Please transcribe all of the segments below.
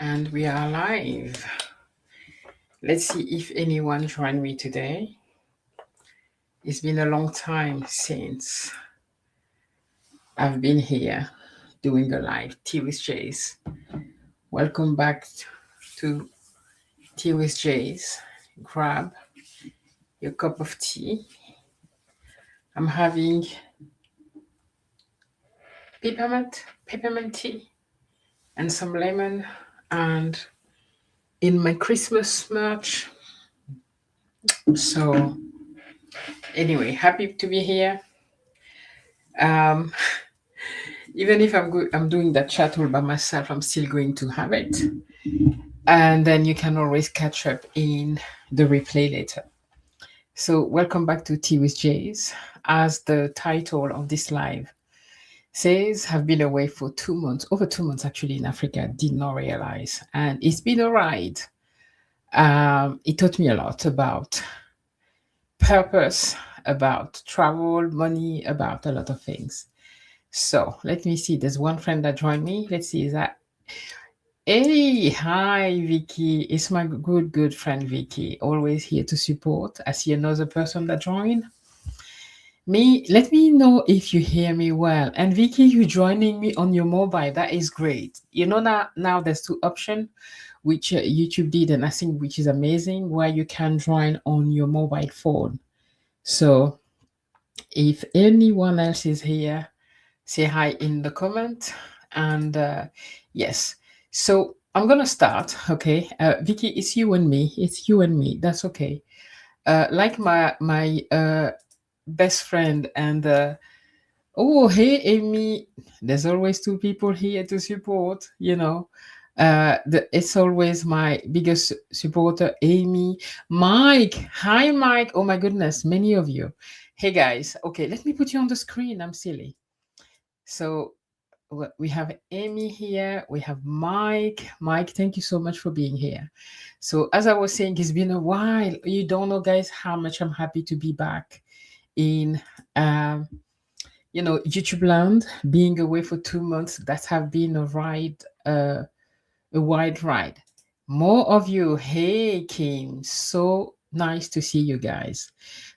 And we are live. Let's see if anyone joined me today. It's been a long time since I've been here doing a live tea with Jase. Welcome back to tea with Jase. Grab your cup of tea. I'm having peppermint tea and some lemon, and in my Christmas merch. So anyway, happy to be here. Um, Even if I'm doing that chat all by myself, I'm still going to have it. And then you can always catch up in the replay later. So welcome back to Tea with Jase. As the title of this live says, have been away for 2 months, over 2 months actually in Africa, did not realize. And it's been a ride. It taught me a lot about purpose, about travel, money, about a lot of things. So let me see. There's one friend that joined me. Let's see. Is that? Hey, hi, Vicky. It's my good friend, Vicky. Always here to support. I see another person that joined. Let me know if you hear me well. And Vicky, you joining me on your mobile. That is great. You know, now there's two options, which YouTube did, and I think which is amazing, where you can join on your mobile phone. So if anyone else is here, say hi in the comment. And yes, so I'm gonna start. Okay, Vicky, it's you and me. It's you and me. That's okay. Like my best friend and oh, hey Amy, there's always two people here to support. It's always my biggest supporter, Amy. Mike, hi Mike. Oh my goodness, many of you. Hey guys, okay, let me put you on the screen. I'm silly. So we have Amy here. We have Mike. Mike, thank you so much for being here. So as I was saying, it's been a while. You don't know, guys, how much I'm happy to be back in, YouTube land. Being away for 2 months, that have been a ride, a wide ride. More of you. Hey, Kim. So nice to see you guys.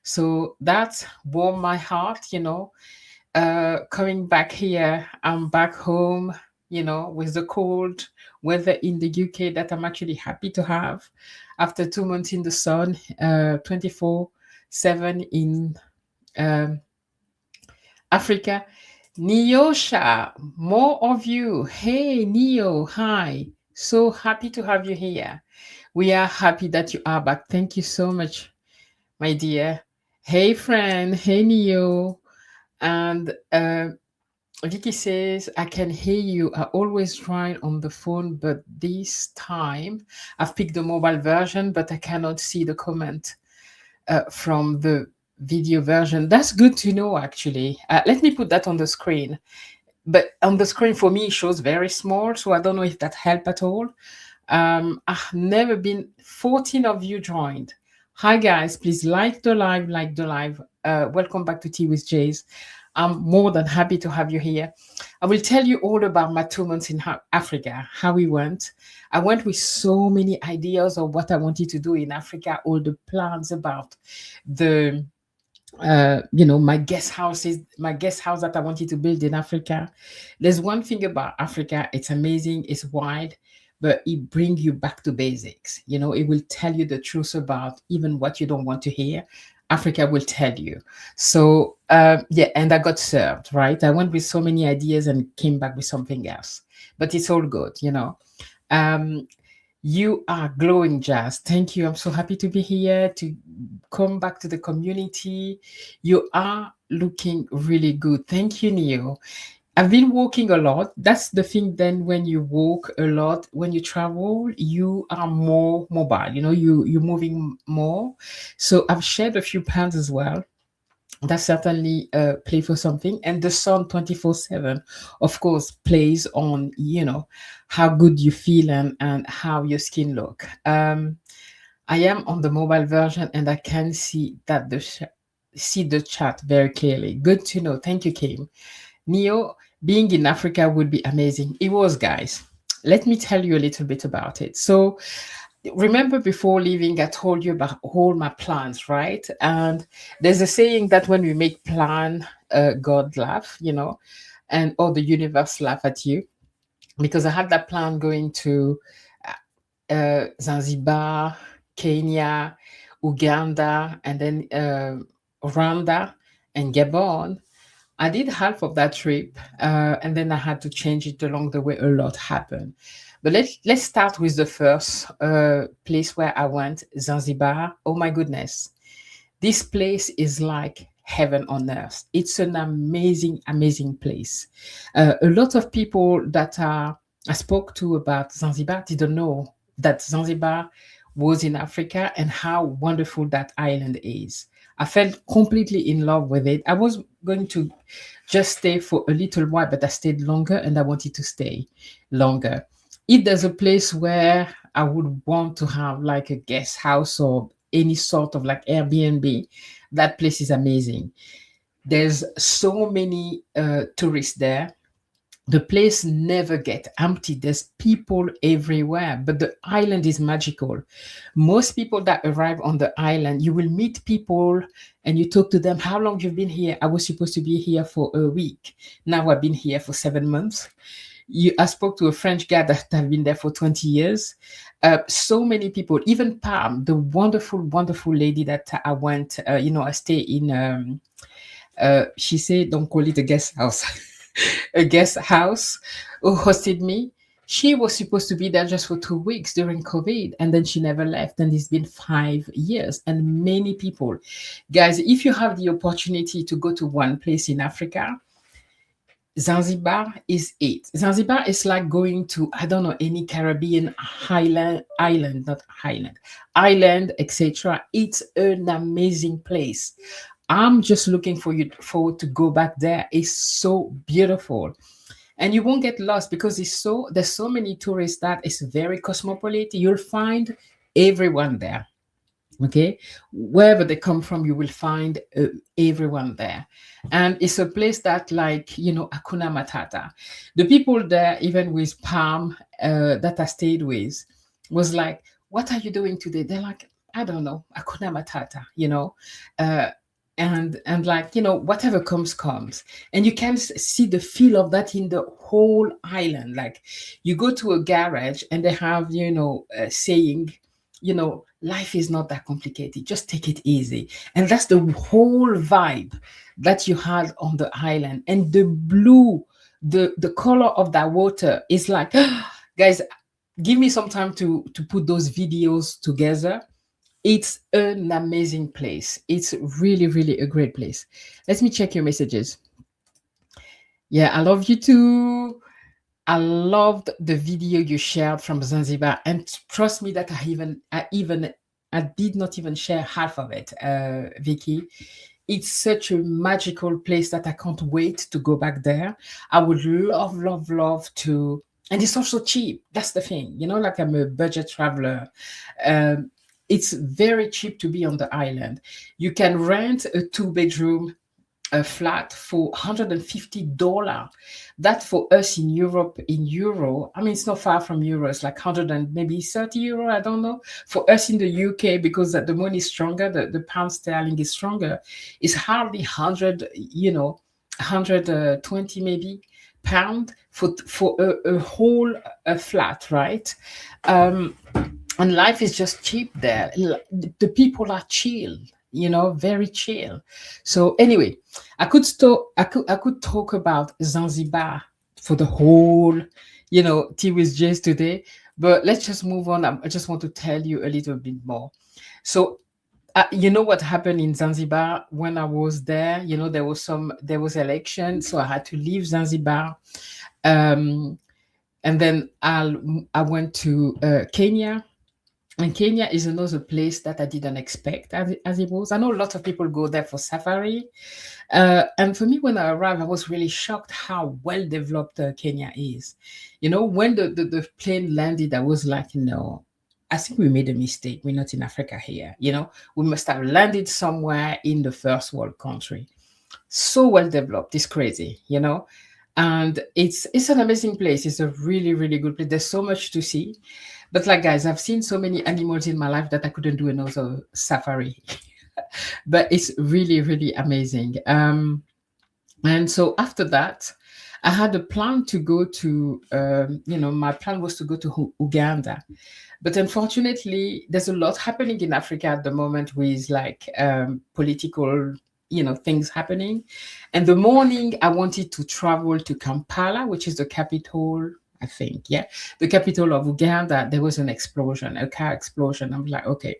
So that's warmed my heart. Coming back here, I'm back home, with the cold weather in the UK that I'm actually happy to have after 2 months in the sun, 24/7 in um, Africa. Neosha, more of you. Hey, Neo, hi. So happy to have you here. We are happy that you are back. Thank you so much, my dear. Hey, friend. Hey, Neo. And Vicky says, I can hear you. I always try on the phone, but this time I've picked the mobile version, but I cannot see the comment from the video version. That's good to know, actually. Let me put that on the screen. But on the screen for me, it shows very small, so I don't know if that helped at all. I've never been, 14 of you joined. Hi, guys. Please like the live. Welcome back to Tea with Jase. I'm more than happy to have you here. I will tell you all about my 2 months in Africa, how we went. I went with so many ideas of what I wanted to do in Africa, all the plans about the, my guest house that I wanted to build in Africa. There's one thing about Africa, it's amazing, it's wide, but it brings you back to basics. It will tell you the truth about even what you don't want to hear. Africa will tell you. So and I got served, right? I went with so many ideas and came back with something else, but it's all good. You are glowing, Jazz. Thank you. I'm so happy to be here, to come back to the community. You are looking really good. Thank you, Neo. I've been walking a lot. That's the thing. Then when you walk a lot, when you travel, you are more mobile. You're moving more. So I've shared a few plans as well. That certainly play for something. And the sun 24/7, of course, plays on, how good you feel and how your skin look. I am on the mobile version and I can see that see the chat very clearly. Good to know. Thank you, Kim. Neo, being in Africa would be amazing. It was, guys. let me tell you a little bit about it. So, remember before leaving, I told you about all my plans, right? And there's a saying that when we make plan, God laugh, and or the universe laugh at you, because I had that plan going to Zanzibar, Kenya, Uganda, and then Rwanda and Gabon. I did half of that trip, and then I had to change it along the way. A lot happened, but let's start with the first place where I went, Zanzibar. Oh my goodness, this place is like heaven on earth. It's an amazing, amazing place. A lot of people that I spoke to about Zanzibar didn't know that Zanzibar was in Africa and how wonderful that island is. I felt completely in love with it. I was going to just stay for a little while, but I stayed longer and I wanted to stay longer. If there's a place where I would want to have like a guest house or any sort of like Airbnb, that place is amazing. There's so many tourists there. The place never get empty. There's people everywhere, but the island is magical. Most people that arrive on the island, you will meet people and you talk to them. How long you've been here? I was supposed to be here for a week. Now I've been here for 7 months. I spoke to a French guy that have been there for 20 years. So many people, even Pam, the wonderful, wonderful lady that I went, I stay in, she said, don't call it a guest house, a guest house who hosted me. She was supposed to be there just for 2 weeks during COVID, and then she never left. And it's been 5 years. And many people, guys, if you have the opportunity to go to one place in Africa, Zanzibar is it. Zanzibar is like going to, I don't know, any Caribbean not island, etc. It's an amazing place. I'm just looking for you forward to go back there. It's so beautiful. And you won't get lost because there's so many tourists that it's very cosmopolitan. You'll find everyone there. Okay, wherever they come from, you will find everyone there. And it's a place that, like, Akuna Matata. The people there, even with Palm, that I stayed with, was like, what are you doing today? They're like, I don't know, Akuna Matata, uh, and like, whatever comes. And you can see the feel of that in the whole island. Like, you go to a garage and they have, saying, life is not that complicated. Just take it easy. And that's the whole vibe that you had on the island. And the blue, the color of that water is like, guys, give me some time to put those videos together. It's an amazing place. It's really, really a great place. Let me check your messages. Yeah, I love you too. I loved the video you shared from Zanzibar, and trust me that I did not even share half of it, Vicky. It's such a magical place that I can't wait to go back there. I would love, love, love to, and it's also cheap. That's the thing, like I'm a budget traveler. Um, it's very cheap to be on the island. You can rent a 2 bedroom a flat for $150. That for us in Europe, in euro, I mean, it's not far from euro. It's like 100 and maybe 30 euro. I don't know. For us in the UK, because the money is stronger, the pound sterling is stronger. It's hardly 100, 120 maybe pound for a whole flat, right? And life is just cheap there. The people are chill, very chill. So anyway, I could talk about Zanzibar for the whole, tea with Jase today. But let's just move on. I just want to tell you a little bit more. So you know what happened in Zanzibar when I was there? There was election, so I had to leave Zanzibar. And then I went to Kenya. And Kenya is another place that I didn't expect as it was. I know a lot of people go there for safari. And for me, when I arrived, I was really shocked how well developed Kenya is. When the plane landed, I was like, no, I think we made a mistake. We're not in Africa here. We must have landed somewhere in the first world country. So well developed. It's crazy. and it's an amazing place. It's a really really good place. There's so much to see, but like guys, I've seen so many animals in my life that I couldn't do another safari. But it's really really amazing. And so after that, I had a plan to go to, my plan was to go to Uganda. But unfortunately, there's a lot happening in Africa at the moment with like political, things happening. And the morning I wanted to travel to Kampala, which is the capital, I think, yeah, the capital of Uganda, there was an explosion, a car explosion. I'm like, okay,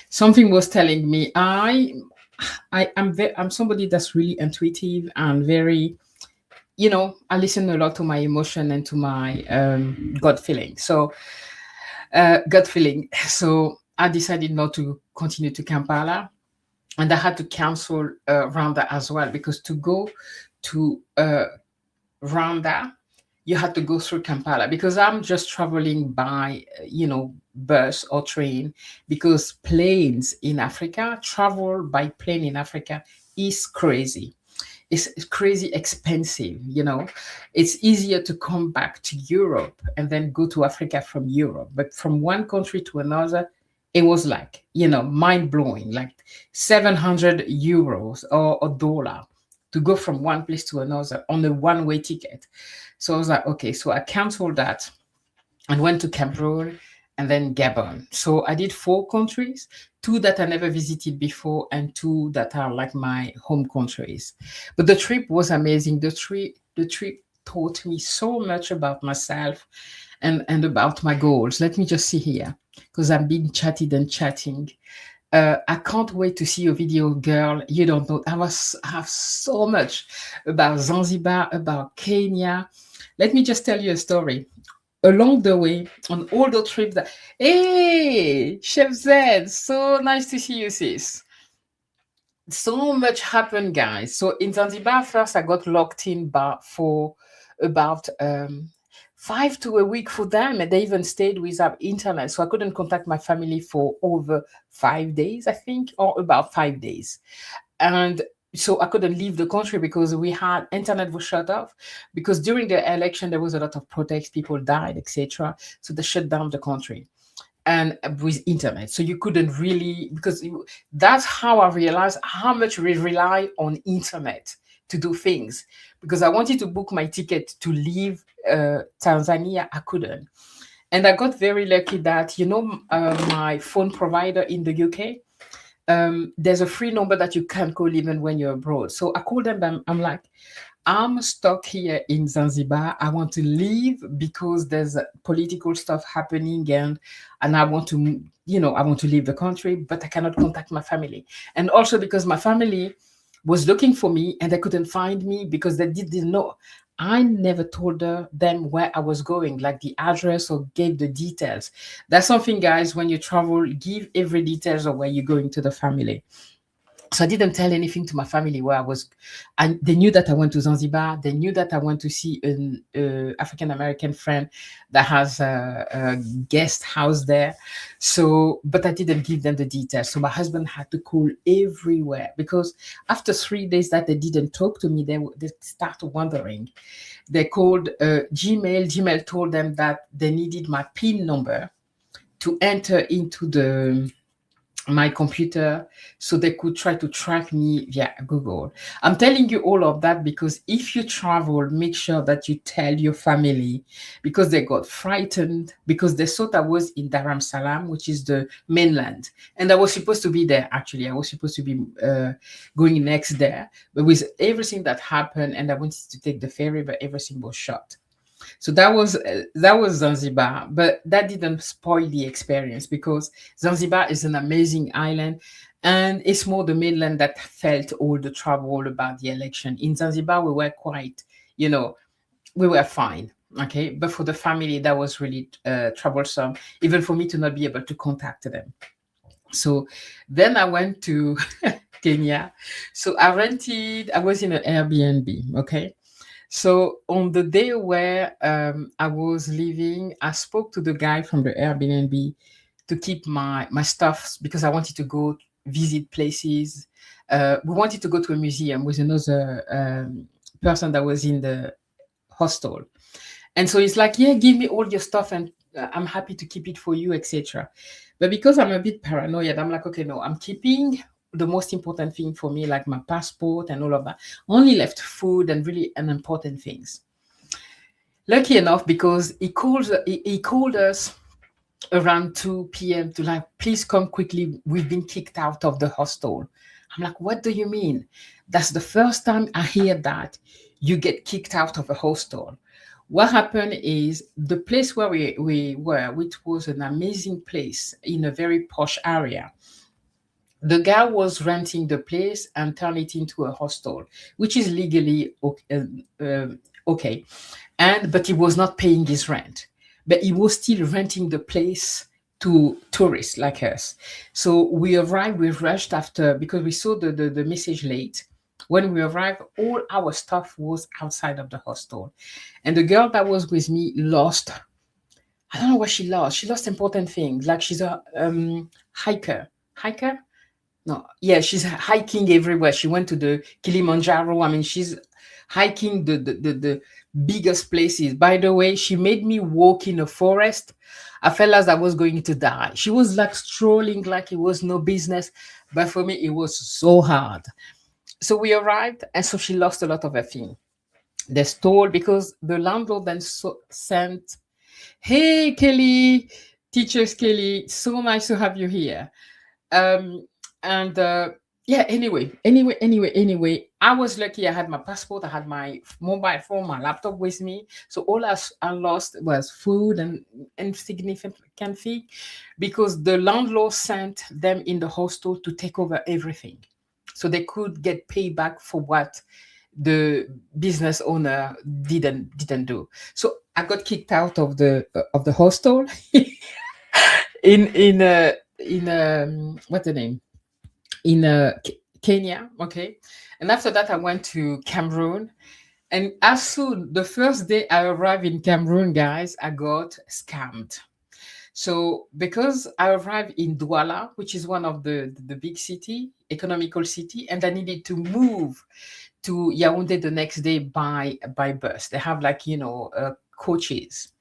something was telling me I'm somebody that's really intuitive and very, I listen a lot to my emotion and to my gut feeling. So gut feeling. So I decided not to continue to Kampala, and I had to cancel Rwanda as well, because to go to Rwanda, you had to go through Kampala, because I'm just traveling by, bus or train, because planes in Africa, travel by plane in Africa is crazy. It's crazy expensive. It's easier to come back to Europe and then go to Africa from Europe, but from one country to another, it was like, mind blowing, like 700 euros or a dollar to go from one place to another on a one-way ticket. So I was like, okay, so I canceled that and went to Cameroon and then Gabon. So I did 4 countries, 2 that I never visited before, and 2 that are like my home countries. But the trip was amazing. The trip taught me so much about myself and about my goals. Let me just see here, because I'm being chatted and chatting. I can't wait to see your video, girl. You don't know. I have so much about Zanzibar, about Kenya. Let me just tell you a story. Along the way, on all the trips that, hey, Chef Zed, so nice to see you, sis. So much happened, guys. So in Zanzibar, first I got locked in for about 5 to a week for them, and they even stayed without internet, so I couldn't contact my family for over 5 days, I think, or about 5 days. And so I couldn't leave the country because we had internet was shut off, because during the election there was a lot of protests, people died, etc. So they shut down the country, and with internet, so you couldn't really, because that's how I realized how much we rely on internet to do things. Because I wanted to book my ticket to leave Tanzania, I couldn't. And I got very lucky that, my phone provider in the UK, there's a free number that you can call even when you're abroad. So I called them. I'm like, I'm stuck here in Zanzibar. I want to leave because there's political stuff happening, and I want to, I want to leave the country, but I cannot contact my family. And also because my family was looking for me and they couldn't find me because they didn't know. I never told them where I was going, like the address, or gave the details. That's something, guys, when you travel, give every details of where you're going to the family. So I didn't tell anything to my family where I was. And they knew that I went to Zanzibar. They knew that I went to see an African American friend that has a guest house there. So, but I didn't give them the details. So my husband had to call everywhere, because after 3 days that they didn't talk to me, they started wondering. They called Gmail. Gmail told them that they needed my PIN number to enter into my computer, so they could try to track me via Google. I'm telling you all of that because if you travel, make sure that you tell your family, because they got frightened because they thought I was in Dar es Salaam, which is the mainland. And I was supposed to be there, actually. I was supposed to be going next there. But with everything that happened, and I wanted to take the ferry, but everything was shut. So that was Zanzibar, but that didn't spoil the experience, because Zanzibar is an amazing island, and it's more the mainland that felt all the trouble about the election. In Zanzibar, we were quite, we were fine. Okay, but for the family, that was really troublesome, even for me to not be able to contact them. So then I went to Kenya. So I was in an Airbnb. Okay. So on the day where I was leaving, I spoke to the guy from the Airbnb to keep my stuff, because I wanted to go visit places. We wanted to go to a museum with another person that was in the hostel. And so he's like, yeah, give me all your stuff and I'm happy to keep it for you, etc. But because I'm a bit paranoid, I'm like, okay, no, I'm keeping the most important thing for me, like my passport and all of that. Only left food and really unimportant things. Lucky enough, because he called us around 2 p.m. to like, please come quickly. We've been kicked out of the hostel. I'm like, what do you mean? That's the first time I hear that you get kicked out of a hostel. What happened is the place where we were, which was an amazing place in a very posh area, the guy was renting the place and turned it into a hostel, which is legally okay. And but he was not paying his rent, but he was still renting the place to tourists like us. So we arrived, we rushed after because we saw the message late. When we arrived, all our stuff was outside of the hostel. And the girl that was with me lost, I don't know what she lost. She lost important things. Like she's a hiker. Hiker? No, yeah, she's hiking everywhere. She went to the Kilimanjaro. I mean, she's hiking the biggest places. By the way, she made me walk in a forest. I felt as I was going to die. She was like strolling like it was no business, but for me, it was so hard. So we arrived, and so she lost a lot of her thing. They stole because the landlord then sent, "Hey, Kelly, teachers Kelly, so nice to have you here." Um, and yeah, anyway, I was lucky. I had my passport, I had my mobile phone, my laptop with me. So all I lost was food and insignificant thing, because the landlord sent them in the hostel to take over everything, so they could get payback for what the business owner didn't do. So I got kicked out of the hostel in what's the name, in Kenya. Okay. And after that, I went to Cameroon. And as soon the first day I arrived in Cameroon, guys, I got scammed. So because I arrived in Douala, which is one of the big city, economical city, and I needed to move to Yaoundé the next day by bus. They have like, coaches.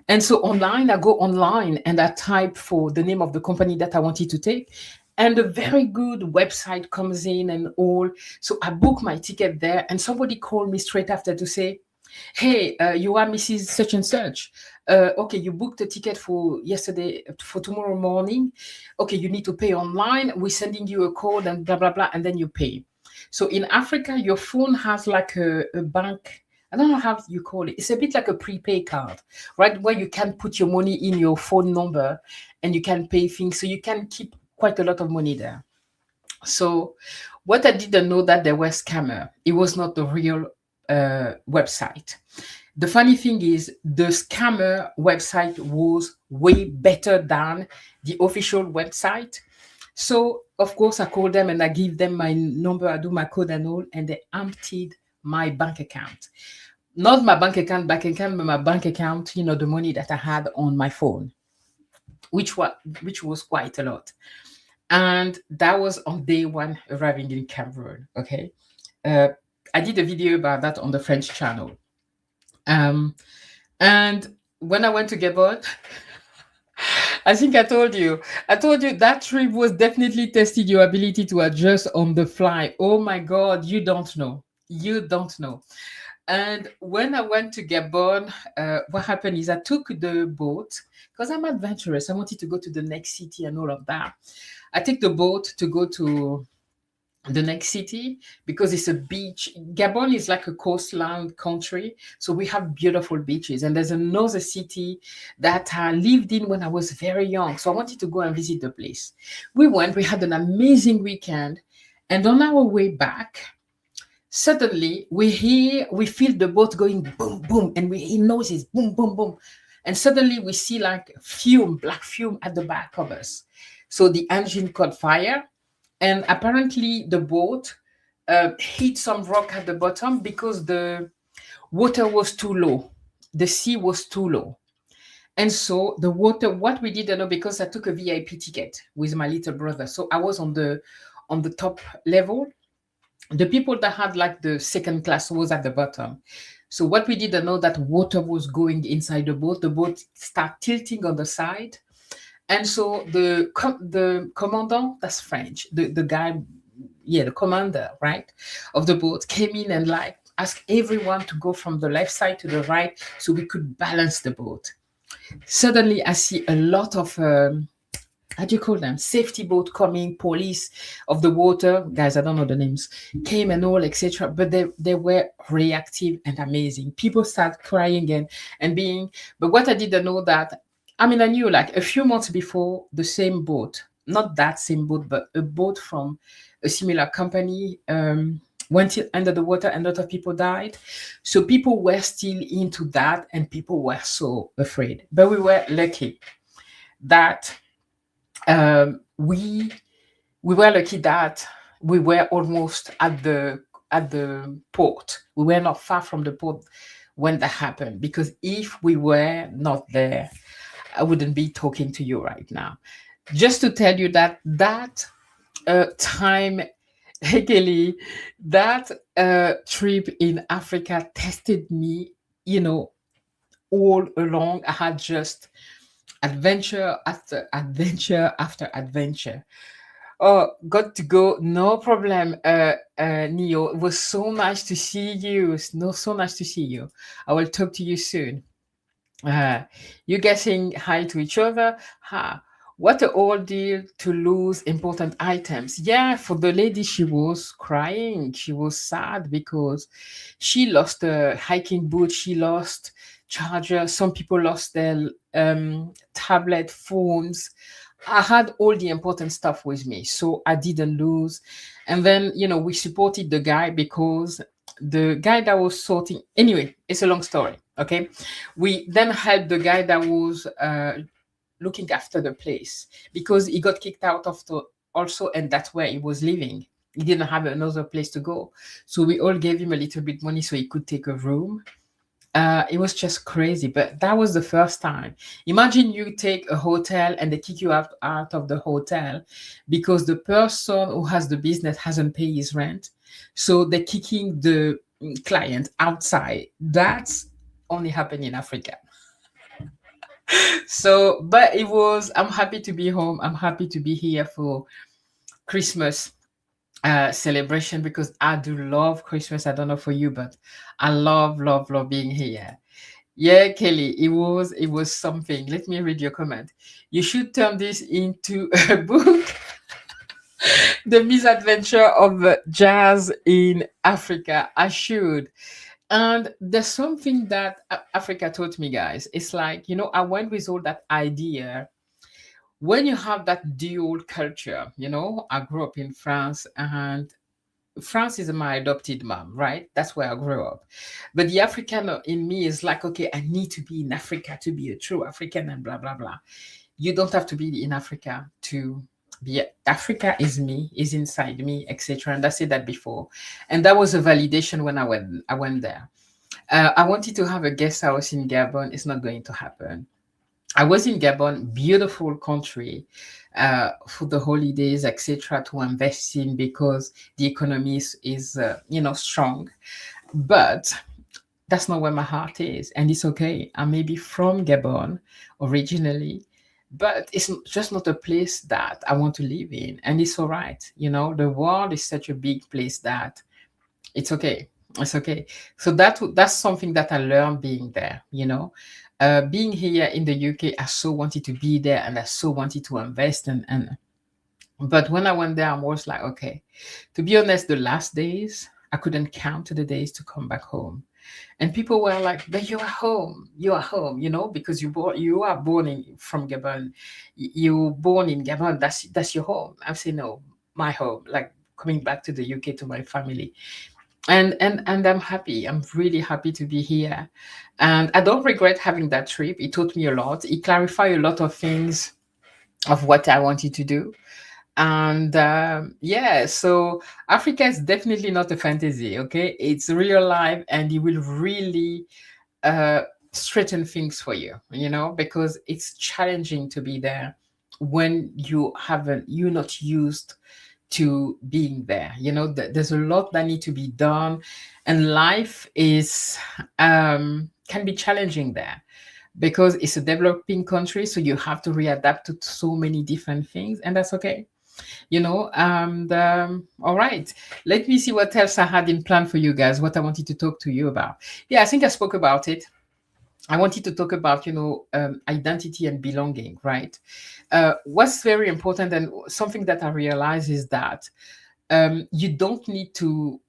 And so online, I go online and I type for the name of the company that I wanted to take. And a very good website comes in and all. So I book my ticket there, and somebody called me straight after to say, "Hey, you are Mrs. Such and Such. Okay, you booked a ticket for yesterday, for tomorrow morning. Okay, you need to pay online. We're sending you a code and blah, blah, blah, and then you pay." So in Africa, your phone has like a bank. I don't know how you call it. It's a bit like a prepaid card, right? Where you can put your money in your phone number and you can pay things. So you can keep quite a lot of money there. So what I didn't know that there were scammer. It was not the real website. The funny thing is the scammer website was way better than the official website. So of course I called them and I give them my number, I do my code and all, and they emptied my bank account. Not my bank account, but my bank account, the money that I had on my phone, which was quite a lot. And that was on day one arriving in Cameroon. Okay. Uh, I did a video about that on the French channel. And when I went to Gabon, I think I told you that trip was definitely testing your ability to adjust on the fly. Oh my God, you don't know. You don't know. And when I went to Gabon, what happened is I took the boat because I'm adventurous. I wanted to go to the next city and all of that. I take the boat to go to the next city because it's a beach. Gabon is like a coastline country, so we have beautiful beaches. And there's another city that I lived in when I was very young, so I wanted to go and visit the place. We went. We had an amazing weekend, and on our way back, suddenly we feel the boat going boom boom, and we hear noises boom boom boom, and suddenly we see like black fume at the back of us. So the engine caught fire, and apparently the boat hit some rock at the bottom because the water was too low, the sea was too low. And so the water, what we didn't know, because I took a VIP ticket with my little brother, so I was on the top level. The people that had like the second class was at the bottom. So what we didn't know that water was going inside the boat start tilting on the side. And so the commandant, that's French, the guy, yeah, the commander, right, of the boat came in and like asked everyone to go from the left side to the right so we could balance the boat. Suddenly I see a lot of how do you call them, safety boat coming, police of the water guys, I don't know the names, came and all, etc. But they were reactive and amazing. People start crying and being, but what I didn't know that, I mean, I knew like a few months before, the same boat, not that same boat, but a boat from a similar company went under the water and a lot of people died. So people were still into that and people were so afraid, but we were lucky that we were lucky that we were almost at the port. We were not far from the port when that happened. Because if we were not there, I wouldn't be talking to you right now. Just to tell you that time, Kelly, that trip in Africa tested me. You know, all along, I had just adventure after adventure after adventure. Oh, got to go. No problem, Neo. It was so nice to see you. So nice to see you. I will talk to you soon. Uh, you getting hi to each other? Ha. What a ordeal to lose important items. Yeah, for the lady, she was crying. She was sad because she lost a hiking boot. She lost charger. Some people lost their tablet, phones. I had all the important stuff with me, so I didn't lose. And then, we supported the guy because the guy that was sorting, anyway, it's a long story. Okay. We then helped the guy that was looking after the place because he got kicked out of the also, and that's where he was living. He didn't have another place to go. So we all gave him a little bit money so he could take a room. It was just crazy, but that was the first time. Imagine you take a hotel and they kick you out of the hotel because the person who has the business hasn't paid his rent. So they're kicking the client outside. That's only happened in Africa. So, but I'm happy to be home. I'm happy to be here for Christmas celebration because I do love Christmas. I don't know for you, but I love being here. Yeah, Kelly, it was something. Let me read your comment. You should turn this into a book, The Misadventure of Jazz in Africa. I should. And there's something that Africa taught me, guys. It's like, I went with all that idea. When you have that dual culture, I grew up in France, and France is my adopted mom, right? That's where I grew up. But the African in me is like, okay, I need to be in Africa to be a true African and blah, blah, blah. You don't have to be in Africa to be. Africa is me, is inside me, etc. And I said that before. And that was a validation when I went there. I wanted to have a guest house in Gabon. It's not going to happen. I was in Gabon, beautiful country, for the holidays, etc., to invest in because the economy is strong. But that's not where my heart is, and it's okay. I may be from Gabon originally, but it's just not a place that I want to live in, and it's all right. The world is such a big place that it's okay. It's okay. So that's something that I learned being there. Being here in the UK, I so wanted to be there and I so wanted to invest and but when I went there, I was like, okay. To be honest, the last days I couldn't count the days to come back home. And people were like, "But you are home. You are home. Because you are born from Gabon. You born in Gabon. That's your home." I say, "No, my home. Like coming back to the UK to my family." And I'm happy. I'm really happy to be here, and I don't regret having that trip. It taught me a lot. It clarified a lot of things of what I wanted to do. And yeah, so Africa is definitely not a fantasy. Okay, it's real life, and it will really uh, straighten things for you. Because it's challenging to be there when you're not used to being there. There's a lot that need to be done, and life is can be challenging there because it's a developing country, so you have to readapt to so many different things, and that's okay. All right, let me see what else I had in plan for you guys, what I wanted to talk to you about. Yeah, I think I spoke about it. I wanted to talk about, identity and belonging, right? What's very important and something that I realize is that you don't need to,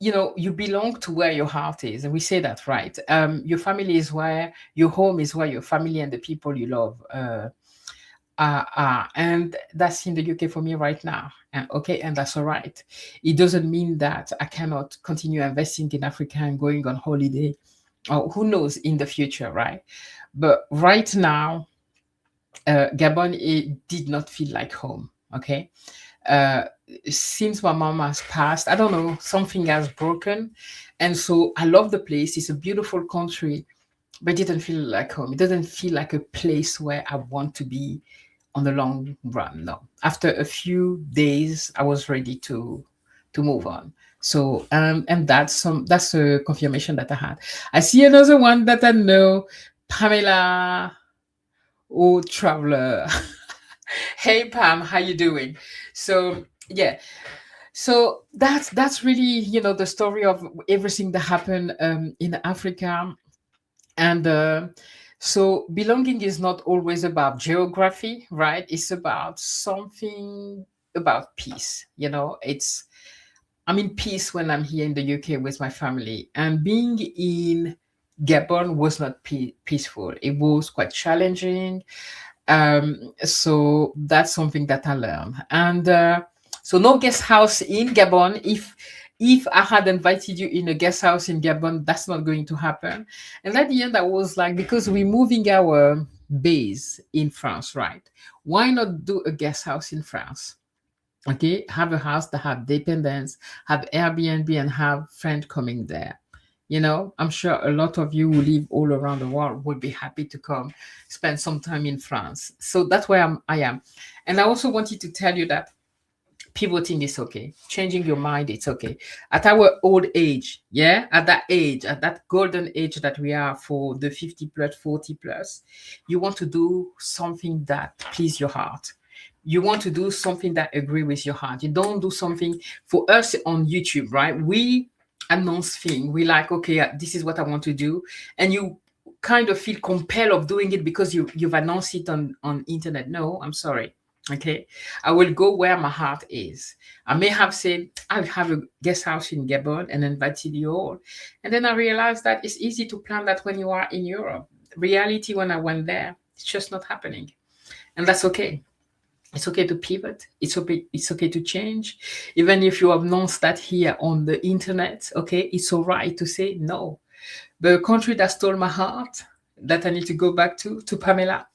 you belong to where your heart is. And we say that, right? Your family is where your home is, where your family and the people you love are. And that's in the UK for me right now. And okay, and that's all right. It doesn't mean that I cannot continue investing in Africa and going on holiday, or who knows in the future, right? But right now, Gabon, it did not feel like home. Okay. Uh, since my mom has passed, I don't know, something has broken. And so I love the place. It's a beautiful country, but it didn't feel like home. It doesn't feel like a place where I want to be on the long run. No. After a few days, I was ready to move on. So and that's a confirmation that I had. I see another one that I know, Pamela, oh traveler. Hey Pam, how you doing? So yeah, so that's really, the story of everything that happened in Africa. And so belonging is not always about geography, right? It's about something about peace. I'm in peace when I'm here in the UK with my family. And being in Gabon was not peaceful. It was quite challenging. So that's something that I learned. And so no guest house in Gabon. If I had invited you in a guest house in Gabon, that's not going to happen. And at the end, I was like, because we're moving our base in France, right? Why not do a guest house in France? Okay, have a house that have dependents, have Airbnb, and have friends coming there. I'm sure a lot of you who live all around the world would be happy to come spend some time in France. So that's where I am. And I also wanted to tell you that pivoting is okay. Changing your mind, it's okay. At our old age, yeah, at that age, at that golden age that we are for the 50 plus, 40 plus, you want to do something that please your heart. You want to do something that agree with your heart. You don't do something for us on YouTube, right? We announce thing. We like, okay, this is what I want to do. And you kind of feel compelled of doing it because you've announced it on internet. No, I'm sorry. Okay, I will go where my heart is. I may have said I'll have a guest house in Gabon and invited you all, and then I realized that it's easy to plan that when you are in Europe. Reality, when I went there, it's just not happening, and that's okay. It's okay to pivot. It's okay. It's okay to change, even if you have announced that here on the internet. Okay, it's all right to say no. The country that stole my heart, that I need to go back to Pamela,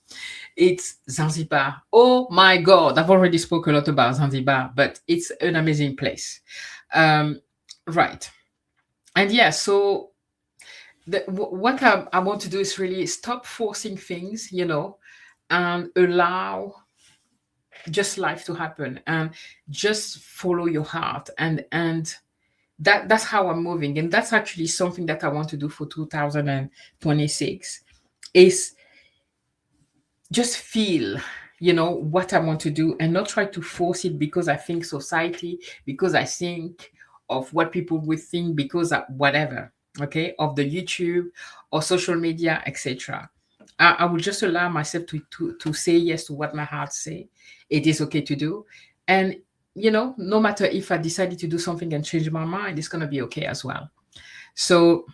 it's Zanzibar. Oh my God, I've already spoke a lot about Zanzibar, but it's an amazing place. Right. And yeah, so what I want to do is really stop forcing things, and allow just life to happen and just follow your heart. And that's how I'm moving. And that's actually something that I want to do for 2026 is just feel, what I want to do and not try to force it because I think society, because I think of what people would think, because of whatever, okay, of the YouTube or social media, etc. I will just allow myself to say yes to what my heart say. It is okay to do. And, no matter if I decided to do something and change my mind, it's going to be okay as well. So,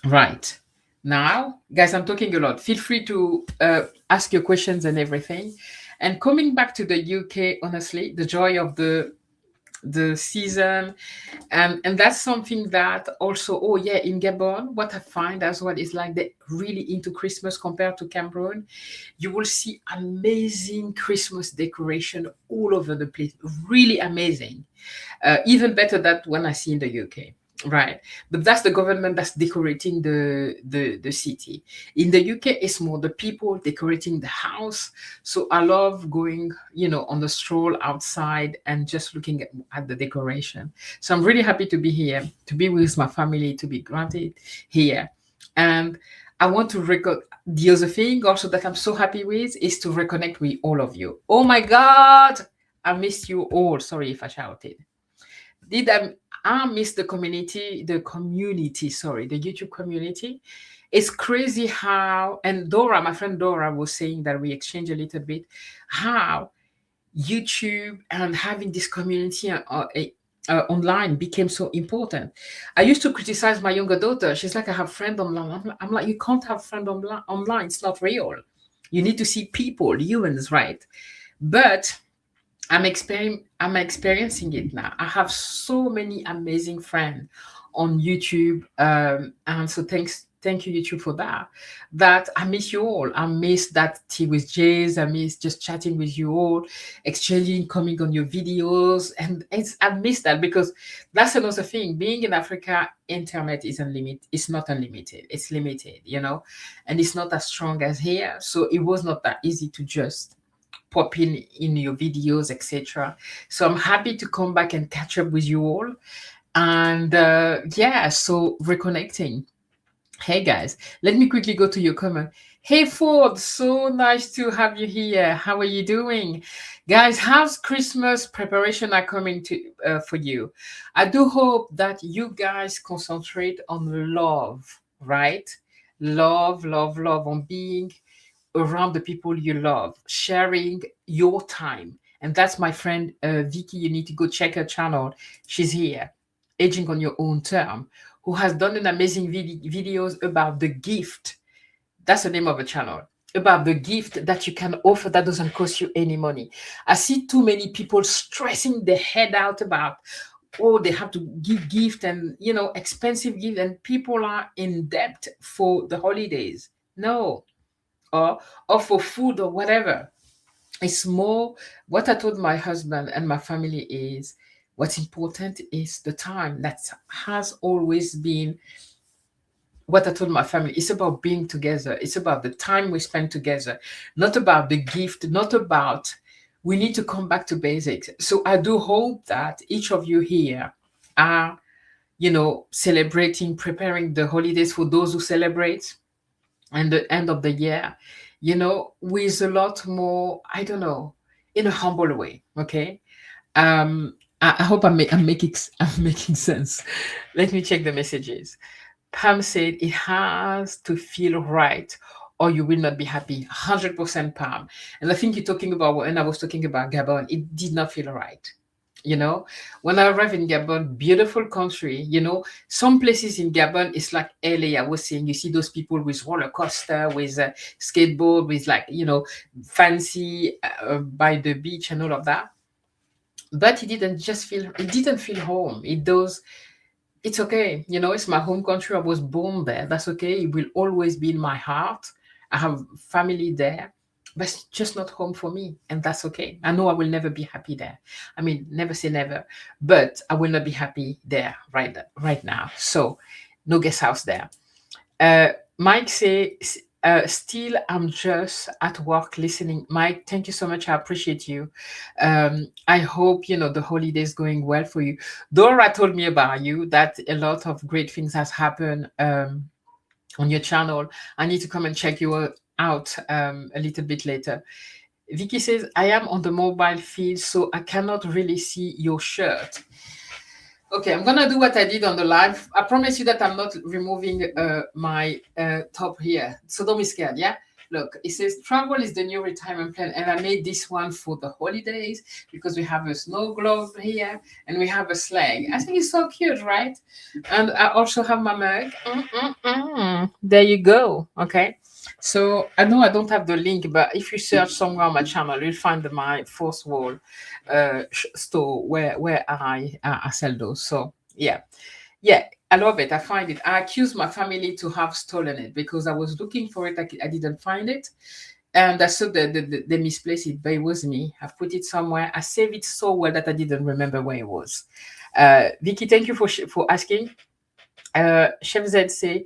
right. Now, guys, I'm talking a lot. Feel free to ask your questions and everything. And coming back to the UK, honestly, the joy of the season, and that's something that also, oh yeah, in Gabon, what I find as well is like they're really into Christmas compared to Cameroon. You will see amazing Christmas decoration all over the place, really amazing. Even better than when I see in the UK. Right. But that's the government that's decorating the city. In the UK, it's more the people decorating the house. So I love going, on the stroll outside and just looking at the decoration. So I'm really happy to be here, to be with my family, to be granted here. And I want to record the other thing also that I'm so happy with is to reconnect with all of you. Oh my God, I missed you all. Sorry if I shouted. Did I miss the community, sorry, the YouTube community. It's crazy how, and Dora, my friend Dora was saying that we exchange a little bit, how YouTube and having this community online became so important. I used to criticize my younger daughter. She's like, I have friend online. I'm like, you can't have friend online. It's not real. You need to see people, humans, right? But I'm experiencing it now. I have so many amazing friends on YouTube, and so thank you YouTube for that. That I miss you all. I miss that tea with Jase. I miss just chatting with you all, exchanging, coming on your videos, and I miss that because that's another thing. Being in Africa, internet is unlimited. It's not unlimited. It's limited, and it's not as strong as here. So it was not that easy to just pop in your videos, etc. So I'm happy to come back and catch up with you all. And yeah, so reconnecting. Hey guys, let me quickly go to your comment. Hey Ford, so nice to have you here. How are you doing? Guys, how's Christmas preparation are coming to for you? I do hope that you guys concentrate on love, right? Love, love, love, on being around the people you love, sharing your time. And that's my friend Vicky. You need to go check her channel. She's here, Aging on Your Own Term, who has done an amazing videos about the gift. That's the name of the channel. About the gift that you can offer that doesn't cost you any money. I see too many people stressing their head out about, oh, they have to give gift and expensive gift, and people are in debt for the holidays. No, or for food or whatever. It's more what I told my husband and my family is what's important is the time. That has always been what I told my family. It's about being together. It's about the time we spend together, not about the gift, not about we need to come back to basics. So I do hope that each of you here are, celebrating, preparing the holidays for those who celebrate and the end of the year, with a lot more, I don't know, in a humble way. Okay. I hope I'm making I'm making sense. Let me check the messages. Pam said it has to feel right or you will not be happy. 100% Pam. And I think you're talking about when I was talking about Gabon, it did not feel right. You know, when I arrived in Gabon, beautiful country, some places in Gabon, it's like LA. I was saying, you see those people with roller coaster, with a skateboard, with like, fancy by the beach and all of that. But it didn't feel home. It's okay. It's my home country. I was born there. That's okay. It will always be in my heart. I have family there, but it's just not home for me. And that's okay. I know I will never be happy there. I mean, never say never, but I will not be happy there right now. So no guest house there. Mike says, still, I'm just at work listening. Mike, thank you so much. I appreciate you. I hope, the holidays going well for you. Dora told me about you, that a lot of great things has happened on your channel. I need to come and check you out a little bit later. Vicky says, I am on the mobile feed, so I cannot really see your shirt. Okay, I'm gonna do what I did on the live. I promise you that I'm not removing my top here. So don't be scared, yeah? Look, it says travel is the new retirement plan. And I made this one for the holidays because we have a snow globe here and we have a slang. I think it's so cute, right? And I also have my mug. There you go, okay? So I know I don't have the link, but if you search somewhere on my channel, you'll find my fourth wall store where I sell those. So yeah, I love it. I find it. I accuse my family to have stolen it because I was looking for it. I didn't find it, and I saw the misplaced it, but it was me. I've put it somewhere. I saved it so well that I didn't remember where it was. Vicky, thank you for asking. Chef Z say,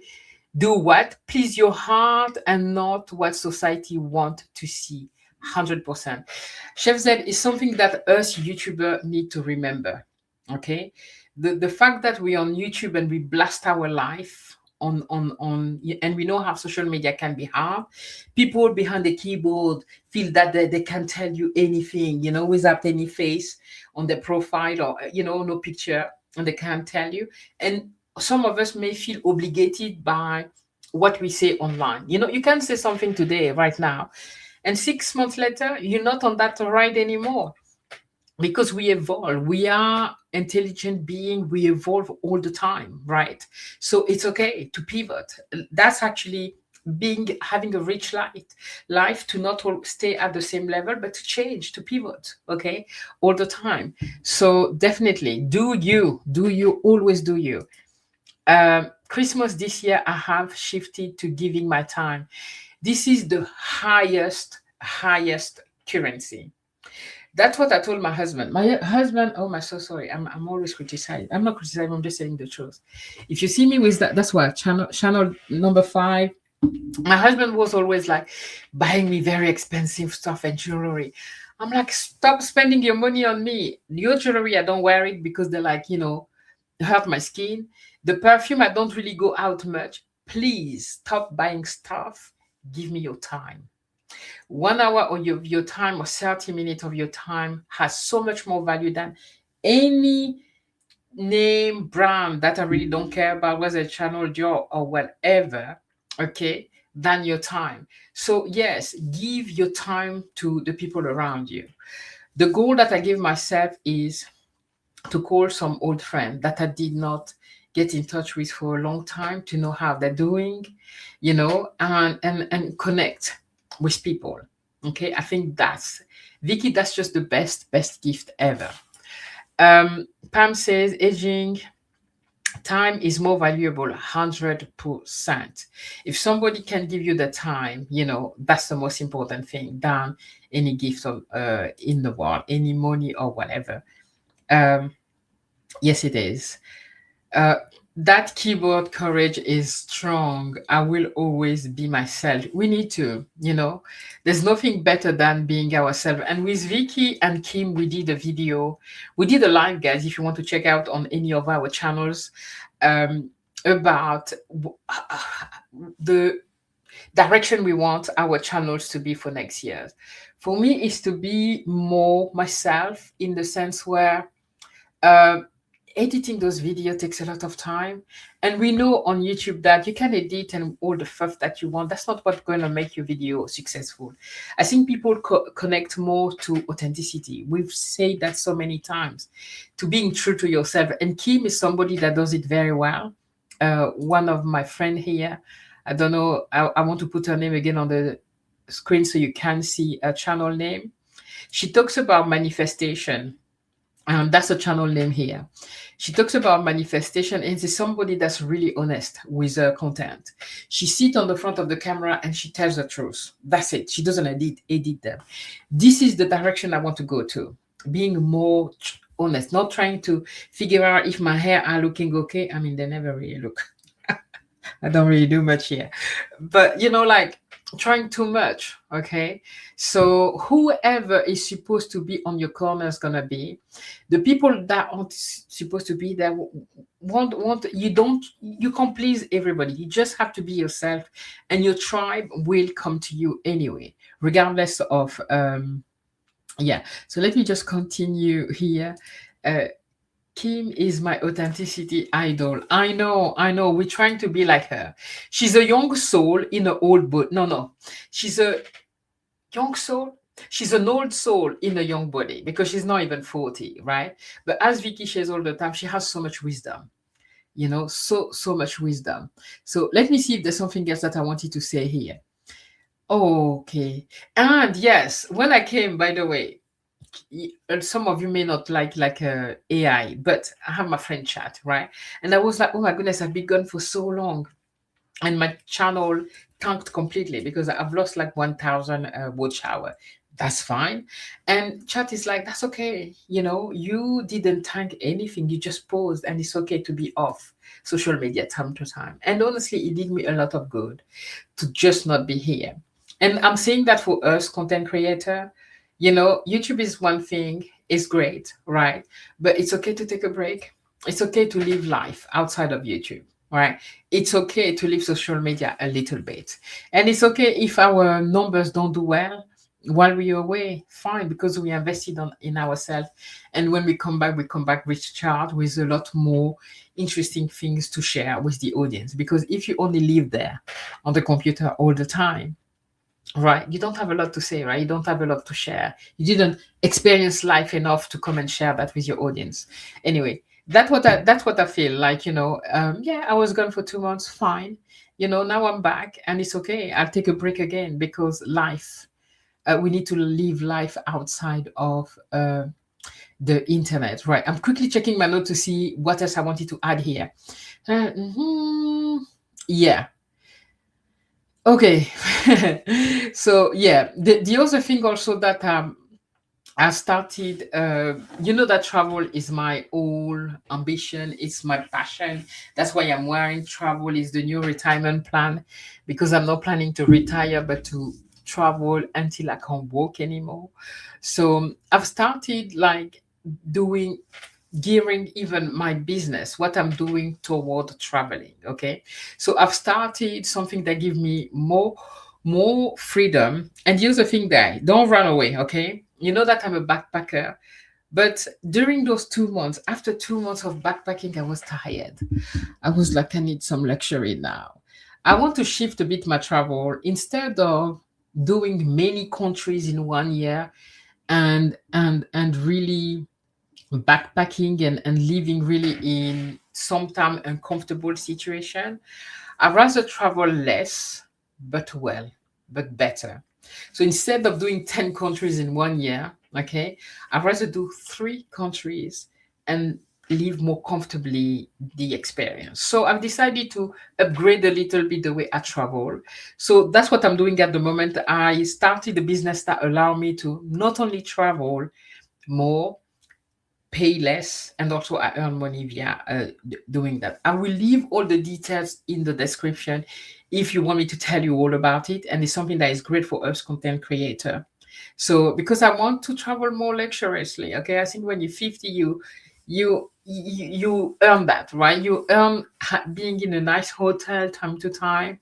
do what? Please your heart and not what society want to see. 100%. Chef Z is something that us YouTuber need to remember. Okay, the fact that we on YouTube and we blast our life on and we know how social media can be hard. People behind the keyboard feel that they can tell you anything, without any face on their profile, or no picture, and they can't tell you. And some of us may feel obligated by what we say online. You can say something today, right now, and 6 months later, you're not on that ride anymore, because we evolve. We are intelligent being. We evolve all the time, right? So it's okay to pivot. That's actually having a rich life, to not all stay at the same level, but to change, to pivot, okay, all the time. So definitely do you always do you. Christmas this year, I have shifted to giving my time. This is the highest currency. That's what I told my husband. My husband, oh my, so sorry. I'm always criticizing. I'm not criticizing. I'm just saying the truth. If you see me with that, that's why channel number 5. My husband was always like buying me very expensive stuff and jewelry. I'm like, stop spending your money on me. Your jewelry, I don't wear it because they're like, hurt my skin. The perfume, I don't really go out much. Please stop buying stuff. Give me your time. 1 hour of your time, or 30 minutes of your time, has so much more value than any name brand that I really don't care about, whether it's Channel Joe or whatever, okay, than your time. So yes, give your time to the people around you. The goal that I give myself is to call some old friend that I did not get in touch with for a long time, to know how they're doing, and connect with people. Okay, I think that's Vicky. That's just the best gift ever. Pam says aging time is more valuable, 100%. If somebody can give you the time, that's the most important thing than any gift in the world, any money or whatever. Yes, it is. Uh, that keyboard courage is strong. I will always be myself. We need to, there's nothing better than being ourselves. And with Vicky and Kim, we did a video. We did a live, guys, if you want to check out on any of our channels, about the direction we want our channels to be for next year. For me, is to be more myself, in the sense where uh, editing those videos takes a lot of time. And we know on YouTube that you can edit and all the stuff that you want. That's not what's going to make your video successful. I think people connect more to authenticity. We've said that so many times, to being true to yourself. And Kim is somebody that does it very well. One of my friend here, I don't know, I want to put her name again on the screen so you can see a channel name. She talks about manifestation. That's a channel name here. She talks about manifestation, and is somebody that's really honest with her content. She sits on the front of the camera and she tells the truth. That's it. She doesn't edit them. This is the direction I want to go to. Being more honest, not trying to figure out if my hair are looking okay. I mean, they never really look. I don't really do much here. But, like trying too much, okay? So whoever is supposed to be on your corner is going to be. The people that aren't supposed to be there you can't please everybody. You just have to be yourself, and your tribe will come to you anyway, regardless of, yeah. So let me just continue here. Kim is my authenticity idol. I know. We're trying to be like her. She's a young soul in an old body. No. She's a young soul. She's an old soul in a young body, because she's not even 40, right? But as Vicky shares all the time, she has so much wisdom. So much wisdom. So let me see if there's something else that I wanted to say here. Okay. And yes, when I came, by the way, some of you may not like AI, but I have my friend chat, right? And I was like, oh my goodness, I've been gone for so long, and my channel tanked completely because I've lost like 1,000 watch hour. That's fine. And chat is like, that's okay. You didn't thank anything. You just paused, and it's okay to be off social media time to time. And honestly, it did me a lot of good to just not be here. And I'm saying that for us, content creator, YouTube is one thing, it's great, right? But it's okay to take a break. It's okay to live life outside of YouTube, right? It's okay to leave social media a little bit. And it's okay if our numbers don't do well while we're away, fine, because we invested in ourselves. And when we come back recharged with a lot more interesting things to share with the audience. Because if you only live there on the computer all the time, right, you don't have a lot to say, right? You don't have a lot to share. You didn't experience life enough to come and share that with your audience. Anyway, that's what I feel like. Yeah, I was gone for 2 months, fine. Now I'm back, and it's okay. I'll take a break again because life. We need to live life outside of the internet, right? I'm quickly checking my note to see what else I wanted to add here. Yeah. Okay. So yeah, the other thing also that I started, that travel is my whole ambition. It's my passion. That's why I'm wearing travel is the new retirement plan, because I'm not planning to retire, but to travel until I can't walk anymore. So I've started like doing, gearing even my business, what I'm doing toward traveling. Okay. So I've started something that give me more freedom. And the other thing there, don't run away. Okay. You know that I'm a backpacker, but during those 2 months, after 2 months of backpacking, I was tired. I was like, I need some luxury now. I want to shift a bit my travel instead of doing many countries in 1 year and really backpacking and living really in sometimes uncomfortable situation. I'd rather travel less, but well, but better. So instead of doing 10 countries in 1 year, okay, I'd rather do 3 countries and live more comfortably the experience. So I've decided to upgrade a little bit the way I travel. So that's what I'm doing at the moment. I started a business that allow me to not only travel more, pay less, and also I earn money via doing that. I will leave all the details in the description if you want me to tell you all about it. And it's something that is great for us content creator. So because I want to travel more luxuriously, okay, I think when you're 50, you earn that, right? You earn being in a nice hotel time to time,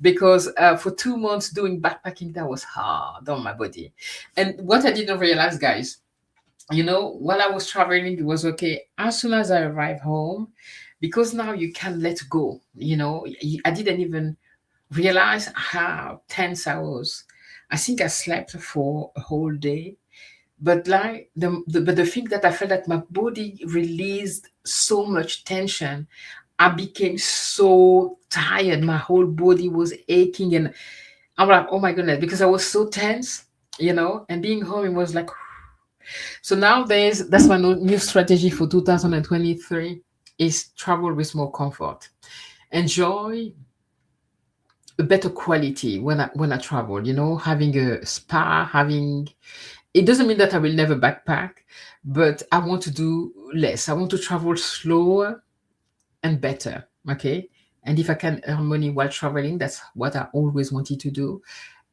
because for 2 months doing backpacking, that was hard on my body. And what I didn't realize, guys, while I was traveling, it was okay. As soon as I arrived home, because now you can let go, I didn't even realize how tense I was. I think I slept for a whole day. But like but the thing that I felt that my body released so much tension, I became so tired. My whole body was aching, and I'm like, oh my goodness, because I was so tense, and being home, it was like, so nowadays, that's my new strategy for 2023 is travel with more comfort. Enjoy a better quality when I travel, having a spa, having it doesn't mean that I will never backpack, but I want to do less. I want to travel slower and better. Okay. And if I can earn money while traveling, that's what I always wanted to do.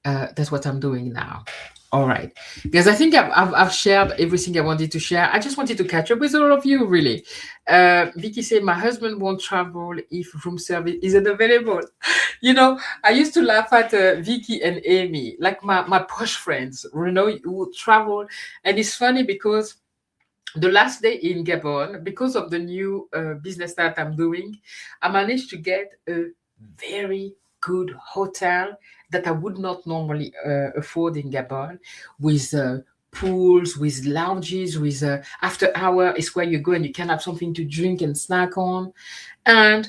That's what I'm doing now. All right, because I think I've shared everything I wanted to share. I just wanted to catch up with all of you, really. Vicky said, my husband won't travel if room service isn't available. I used to laugh at Vicky and Amy, like my posh friends, who would travel. And it's funny because the last day in Gabon, because of the new business that I'm doing, I managed to get a very good hotel that I would not normally afford in Gabon, with pools, with lounges, with after hour is where you go and you can have something to drink and snack on. And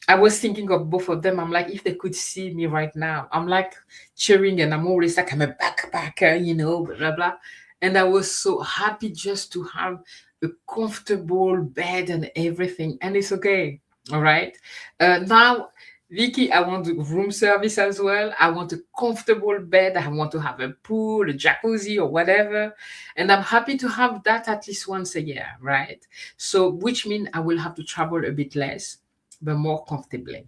I was thinking of both of them. I'm like, if they could see me right now, I'm like cheering, and I'm always like, I'm a backpacker, blah, blah, blah. And I was so happy just to have a comfortable bed and everything. And it's okay. All right. Now, Vicky, I want room service as well. I want a comfortable bed. I want to have a pool, a jacuzzi, or whatever. And I'm happy to have that at least once a year, right? So, which means I will have to travel a bit less, but more comfortably.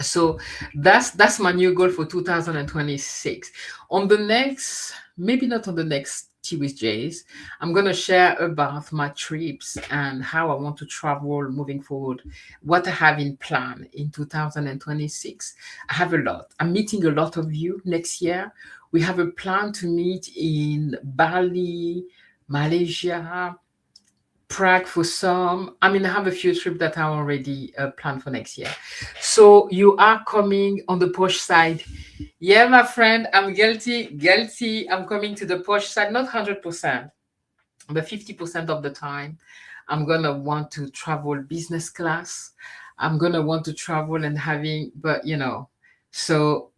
So that's my new goal for 2026. On the next, maybe not on the next tea with Jays, I'm gonna share about my trips and how I want to travel moving forward, what I have in plan in 2026. I have a lot. I'm meeting a lot of you next year. We have a plan to meet in Bali, Malaysia, Prague for some. I mean, I have a few trips that are already planned for next year. So you are coming on the posh side. Yeah, my friend, I'm guilty, guilty. I'm coming to the posh side, not 100%, but 50% of the time. I'm going to want to travel business class. I'm going to want to travel and having, but so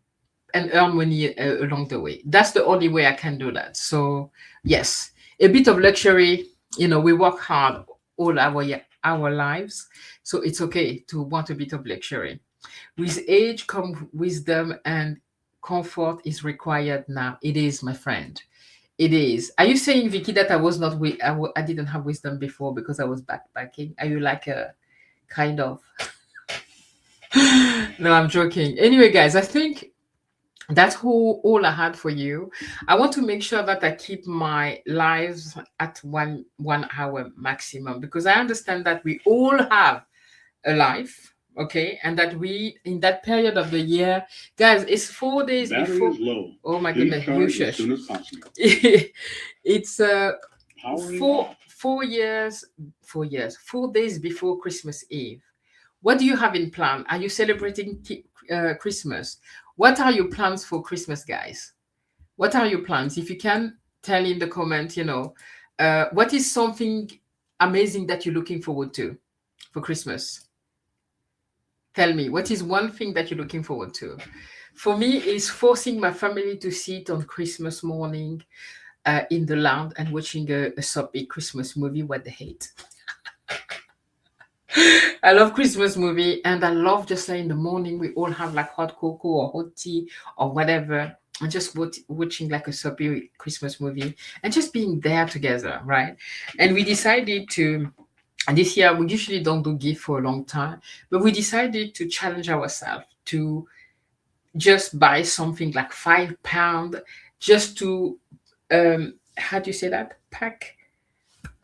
and earn money along the way. That's the only way I can do that. So yes, a bit of luxury. We work hard all our lives, so it's okay to want a bit of luxury. With age come wisdom, and comfort is required now. It is, my friend. It is. Are you saying, Vicky, that I was not I didn't have wisdom before because I was backpacking? Are you like a kind of? No, I'm joking. Anyway, guys, I think that's all I had for you. I want to make sure that I keep my lives at one hour maximum, because I understand that we all have a life, okay, and that we in that period of the year, guys, it's 4 days Battery before. is low. Oh my Please goodness, you charge as shush. soon as possible. It's Powering four off. 4 years, 4 years, 4 days before Christmas Eve. What do you have in plan? Are you celebrating Christmas? What are your plans for Christmas, guys? What are your plans? If you can tell in the comment, what is something amazing that you're looking forward to for Christmas? Tell me, what is one thing that you're looking forward to? For me, is forcing my family to sit on Christmas morning in the lounge and watching a soppy Christmas movie, what they hate. I love Christmas movie, and I love just like in the morning we all have like hot cocoa or hot tea or whatever, and just watching like a soppy Christmas movie and just being there together, right? And we decided to. And this year we usually don't do gift for a long time, but we decided to challenge ourselves to just buy something like £5, just to how do you say that? Pack.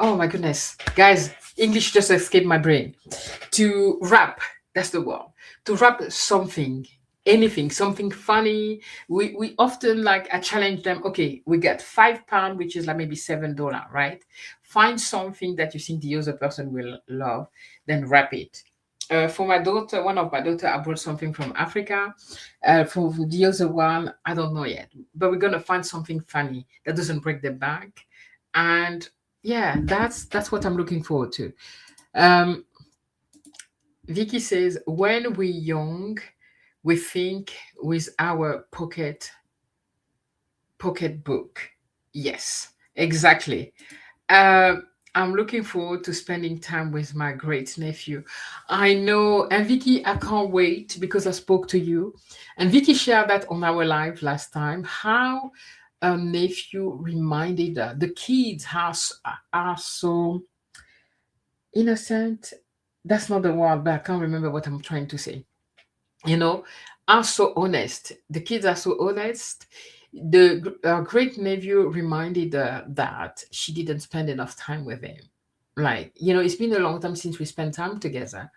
Oh my goodness, guys, English just escaped my brain. To wrap, that's the word. To wrap something, anything, something funny. We often like I challenge them. Okay, we get £5, which is like maybe $7, right? Find something that you think the other person will love, then wrap it. For my daughter, one of my daughter, I brought something from Africa. For the other one, I don't know yet, but we're gonna find something funny that doesn't break the bank, and yeah, that's what I'm looking forward to. Um, Vicky says, when we're young, we think with our pocketbook. Yes, exactly. I'm looking forward to spending time with my great nephew. I know, and Vicky, I can't wait because I spoke to you, and Vicky shared that on our live last time. How a nephew reminded her the kids are so innocent. That's not the word, but I can't remember what I'm trying to say. You know, are so honest. The kids are so honest. The great nephew reminded her that she didn't spend enough time with him. Like, it's been a long time since we spent time together,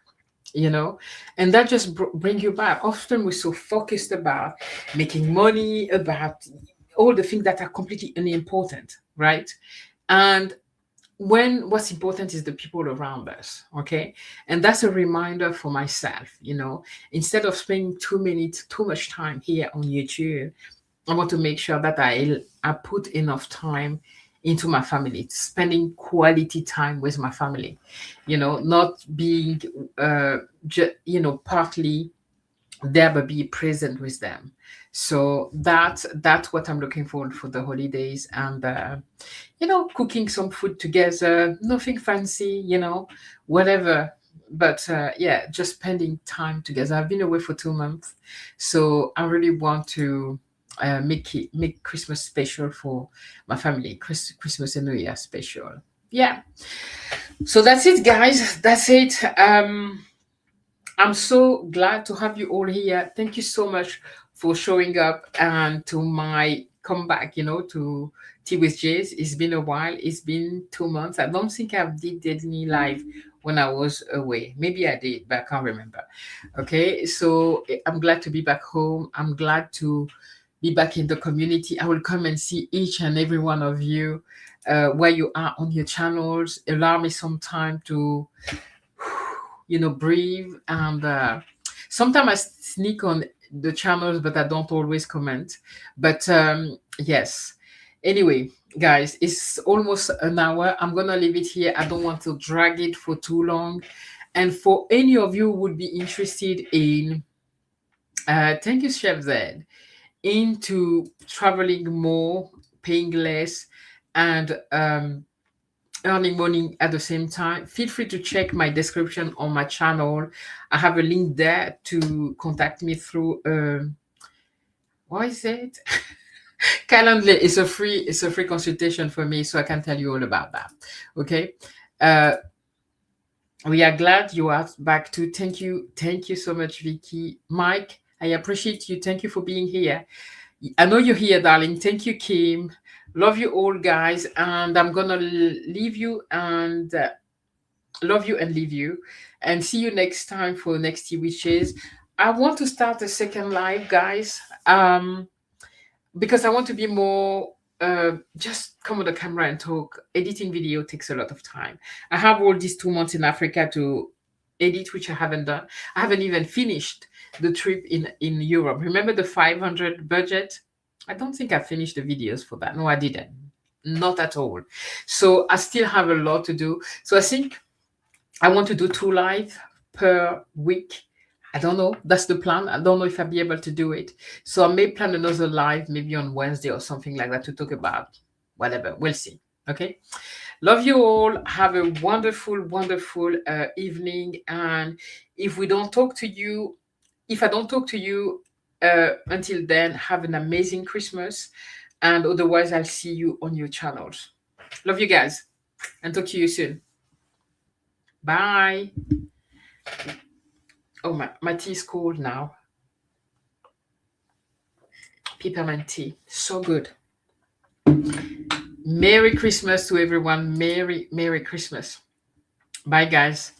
and that just bring you back. Often we're so focused about making money, about all the things that are completely unimportant, right? And when what's important is the people around us, okay? And that's a reminder for myself, instead of spending too much time here on YouTube, I want to make sure that I put enough time into my family, spending quality time with my family, not being partly there, but be present with them. So that's what I'm looking for the holidays. And cooking some food together, nothing fancy, whatever, but yeah, just spending time together. I've been away for 2 months, so I really want to make Christmas special for my family. Christmas and New Year special. Yeah. So that's it, guys. That's it. I'm so glad to have you all here. Thank you so much for showing up and to my comeback, to Tea with Jase. It's been a while. It's been 2 months. I don't think I did any live when I was away. Maybe I did, but I can't remember. Okay, so I'm glad to be back home. I'm glad to be back in the community. I will come and see each and every one of you where you are on your channels. Allow me some time to breathe. And sometimes I sneak on the channels, but I don't always comment. But yes. Anyway, guys, it's almost an hour. I'm gonna leave it here. I don't want to drag it for too long. And for any of you who would be interested in, thank you, Chef Zed, into traveling more, paying less, and earning money at the same time, feel free to check my description on my channel. I have a link there to contact me through what is it? Calendly. It's a free consultation for me, so I can tell you all about that. Okay. uh we are glad you are back too. Thank you so much, Vicky. Mike, I appreciate you. Thank you for being here. I know you're here, darling. Thank you, Kim. Love you all, guys. And I'm gonna leave you and love you and leave you, and see you next time for next tea witches. I want to start a second live, guys, because I want to be more just come on the camera and talk. Editing video takes a lot of time. I have all these 2 months in Africa to edit, which I haven't done. I haven't even finished the trip in Europe. Remember the 500 budget? I don't think I finished the videos for that. No, I didn't. Not at all. So I still have a lot to do. So I think I want to do 2 live per week. I don't know. That's the plan. I don't know if I'll be able to do it. So I may plan another live maybe on Wednesday or something like that to talk about whatever. We'll see. Okay. Love you all. Have a wonderful, wonderful evening. And if I don't talk to you until then, have an amazing Christmas. And otherwise, I'll see you on your channels. Love you guys, and talk to you soon. Bye. Oh, my tea is cold now. Peppermint tea. So good. Merry Christmas to everyone. Merry Christmas. Bye, guys.